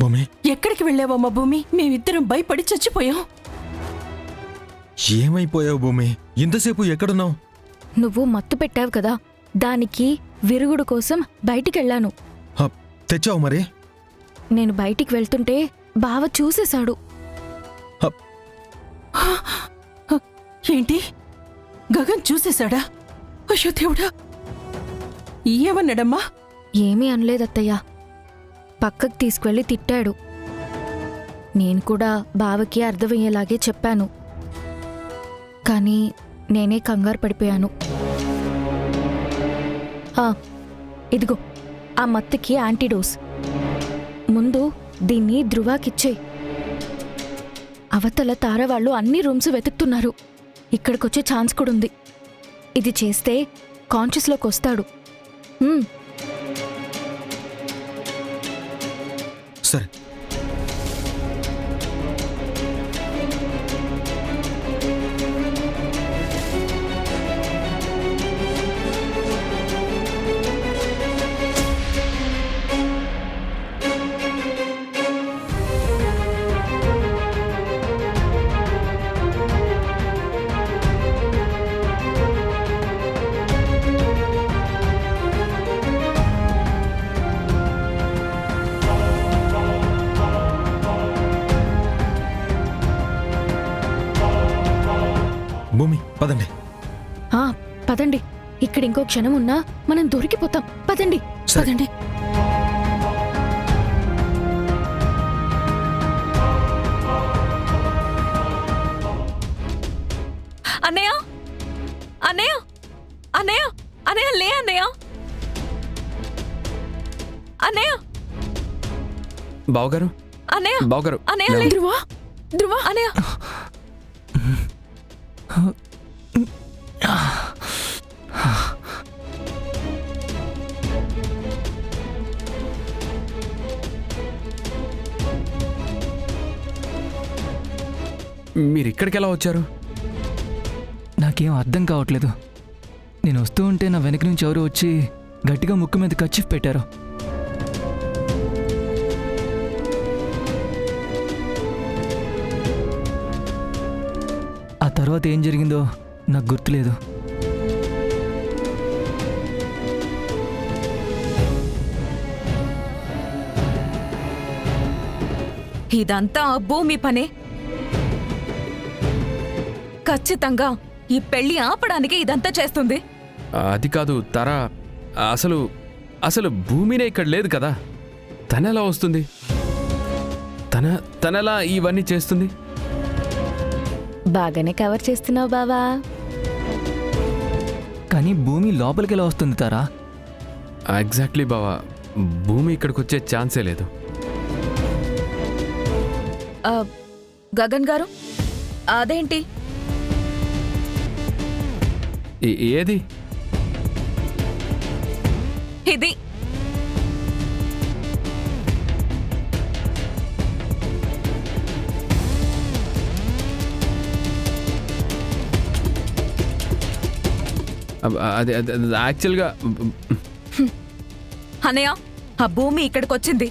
భూమి, ఎక్కడికి వెళ్ళావమ్మా భూమి? మేమిద్దరం భయపడి చచ్చిపోయాం. ఏమైపోయావు భూమి? ఇంతసేపు ఎక్కడున్నావు? నువ్వు మత్తు పెట్టావు కదా, దానికి విరుగుడు కోసం బయటికెళ్ళాను. తెచ్చావు మరి? నేను బయటికి వెళ్తుంటే బావ చూసేశాడు. ఏంటి? గగన్ చూసేశాడా? అయ్యో దేవుడా! ఏమన్నాడమ్మా? ఏమీ అనలేదత్తయ్యా. పక్కకు తీసుకువెళ్ళి తిట్టాడు. నేను కూడా బావకి అర్థమయ్యేలాగే చెప్పాను. కానీ నేనే కంగారు పడిపోయాను. ఇదిగో ఆ మత్తుకి యాంటీడోస్. ముందు దీన్ని ధృవాకిచ్చే. అవతల తారవాళ్ళు అన్ని రూమ్స్ వెతుకుతున్నారు. ఇక్కడికొచ్చే ఛాన్స్ కూడా ఉంది. ఇది చేస్తే కాన్షియస్లోకి వస్తాడు. సరే. భూమి, పదండి. పదండి. ఇక్కడ ఇంకో క్షణం ఉన్నా మనం దొరికిపోతాం. పదండి పదండి. అన్నయ్య, అన్నయ్య, అన్నయ్య, అన్నయ్య, లే అన్నయ్య, అన్నయ్య, బావగారు, అన్నయ్య, బావగారు, అన్నయ్య, లే. ధ్రువ, ధ్రువ, అన్నయ్య, మీరిక్కడికి ఎలా వచ్చారు? నాకేం అర్థం కావట్లేదు. నేను వస్తూ ఉంటే నా వెనక నుంచి ఎవరు వచ్చి గట్టిగా ముక్కు మీద కర్చీఫ్ పెట్టారు. ఆ తర్వాత ఏం జరిగిందో నాకు గుర్తులేదు. ఇదంతా భూమి పనే. ఖచ్చితంగా ఈ పెళ్లి ఆపడానికి ఇదంతా చేస్తుంది. అది కాదు తారా, అసలు అసలు భూమినే ఇక్కడ లేదు కదా. తనెలా వస్తుంది? తనెలా ఇవన్నీ చేస్తుంది? బాగానే కవర్ చేస్తున్నావు బావా. కానీ భూమి లోపలికి ఎలా వస్తుంది తారా? ఎగ్జాక్ట్లీ బావా, భూమి ఇక్కడికి వచ్చే ఛాన్సే లేదు. గగన్ గారు, అదేంటి? ఏది? ఇది అది యాక్చువల్గా అన్నయ్య, ఆ భూమి ఇక్కడికి వచ్చింది.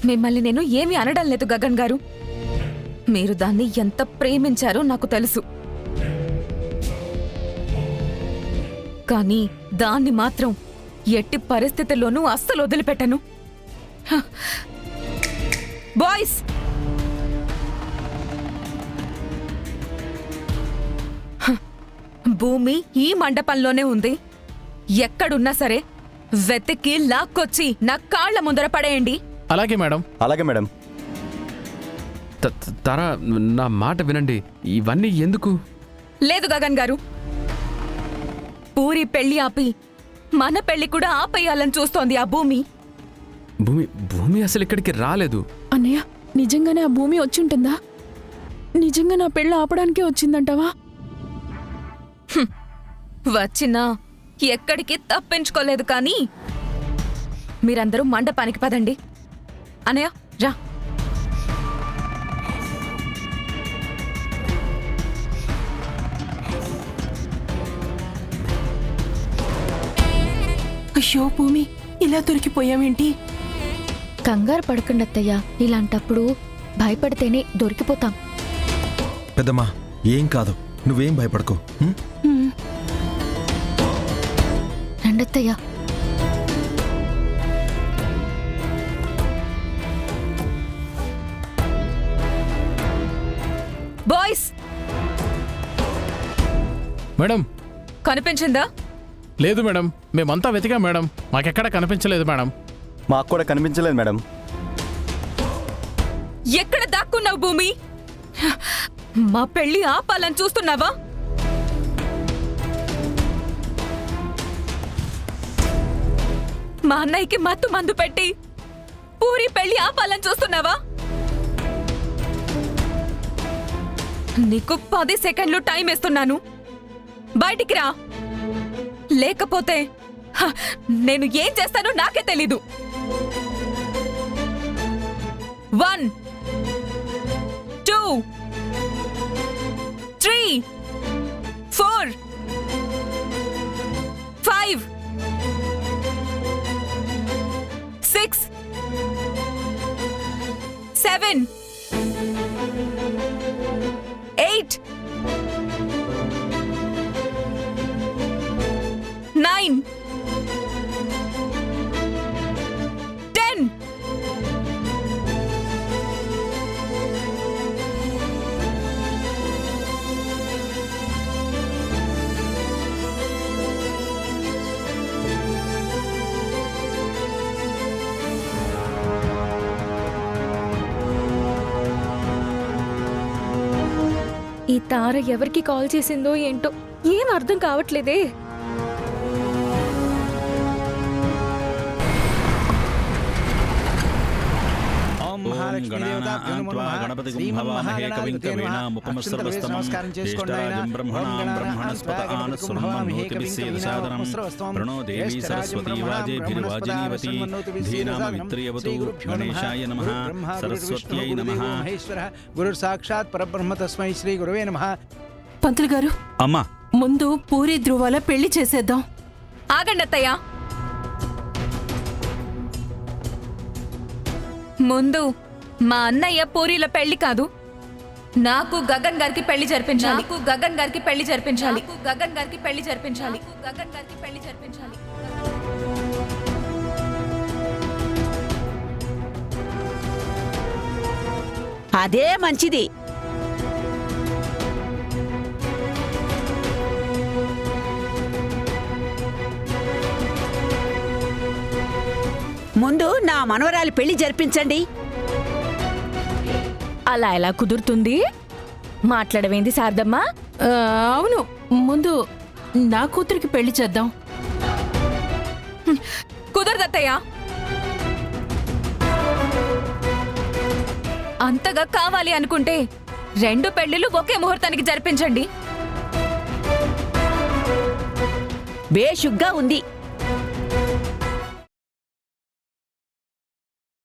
మిమ్మల్ని నేను ఏమీ అనడం లేదు గగన్ గారు. మీరు దాన్ని ఎంత ప్రేమించారో నాకు తెలుసు. కానీ దాన్ని మాత్రం ఎట్టి పరిస్థితుల్లోనూ అస్సలు వదిలిపెట్టను. బాయ్స్, భూమి ఈ మండపంలోనే ఉంది. ఎక్కడున్నా సరే వెతికి లాక్కొచ్చి నా కాళ్ల ముందర పడేయండి. అలాగే మేడం. అలాగే మేడం. తారా, నా మాట వినండి. ఇవన్నీ ఎందుకు? లేదు గగన్ గారు, పూరి పెళ్లి ఆపి మన పెళ్లి కూడా ఆపేయాలని చూస్తోంది ఆ భూమి. భూమి అసలు ఇక్కడికి రాలేదు. అన్నయ్య, నిజంగానే ఆ భూమి వచ్చుంటుందా? నిజంగా నా పెళ్ళి ఆపడానికే వచ్చిందంటావా? వచ్చినా ఎక్కడికి తప్పించుకోలేదు. కానీ మీరందరూ మండపానికి పదండి. అనయ్య, రా. అయ్యో భూమి, ఇలా దొరికిపోయావేంటి? కంగారు పడకండి అత్తయ్య, ఇలాంటప్పుడు భయపడితేనే దొరికిపోతాం. పెద్దమ్మా ఏం కాదు, నువ్వేం భయపడకు. రండత్తయ్య. బాయ్స్, మేడం కనిపించిందా? లేదు మేడం, మేమంతా వెతికాం మేడం, మాకెక్కడ కనిపించలేదు మేడం. మాకు కూడా కనిపించలేదు మేడం. ఎక్కడ దాక్కున్నావు భూమి? మా పెళ్లి ఆపాలని చూస్తున్నావా? మా అన్నయ్యకి మత్తు మందు పెట్టి పూరి పెళ్లి ఆపాలని చూస్తున్నావా? నీకు 10 సెకండ్లు టైం ఇస్తున్నాను, బయటికి రా. లేకపోతే నేను ఏం చేస్తానో నాకే తెలీదు. 1 2 3 4 5 6 7 8 9 10. ఈ తార ఎవరికి కాల్ చేసిందో ఏంటో ఏం అర్థం కావట్లేదే. గురు సాక్షాత్ పరబ్రహ్మ తస్మై శ్రీ గురువే నమః. పంతులు గారు, అమ్మా, ముందు పూరి ధ్రువాల పెళ్లి చేసేద్దాం. ఆగండి అత్తయ్య. ముందు మా అన్నయ్య పూరీల పెళ్లి కాదు, నాకు గగన్ గారికి పెళ్లి జరిపించాలి. గగన్ గారికి పెళ్లి జరిపించాలి. గగన్ గారికి పెళ్లి జరిపించాలి. గగన్ గారికి పెళ్లి జరిపించాలి. అదే మంచిది. ముందు నా మనవరాలి పెళ్లి జరిపించండి. అలా ఎలా కుదురుతుంది? మాట్లాడవేంది శారదమ్మా? అవును, ముందు నా కూతురికి పెళ్లి చేద్దాం. కుదరదత్తయ్య. అంతగా కావాలి అనుకుంటే 2 పెళ్లిళ్ళు ఒకే ముహూర్తానికి జరిపించండి. బేషుగ్గా ఉంది.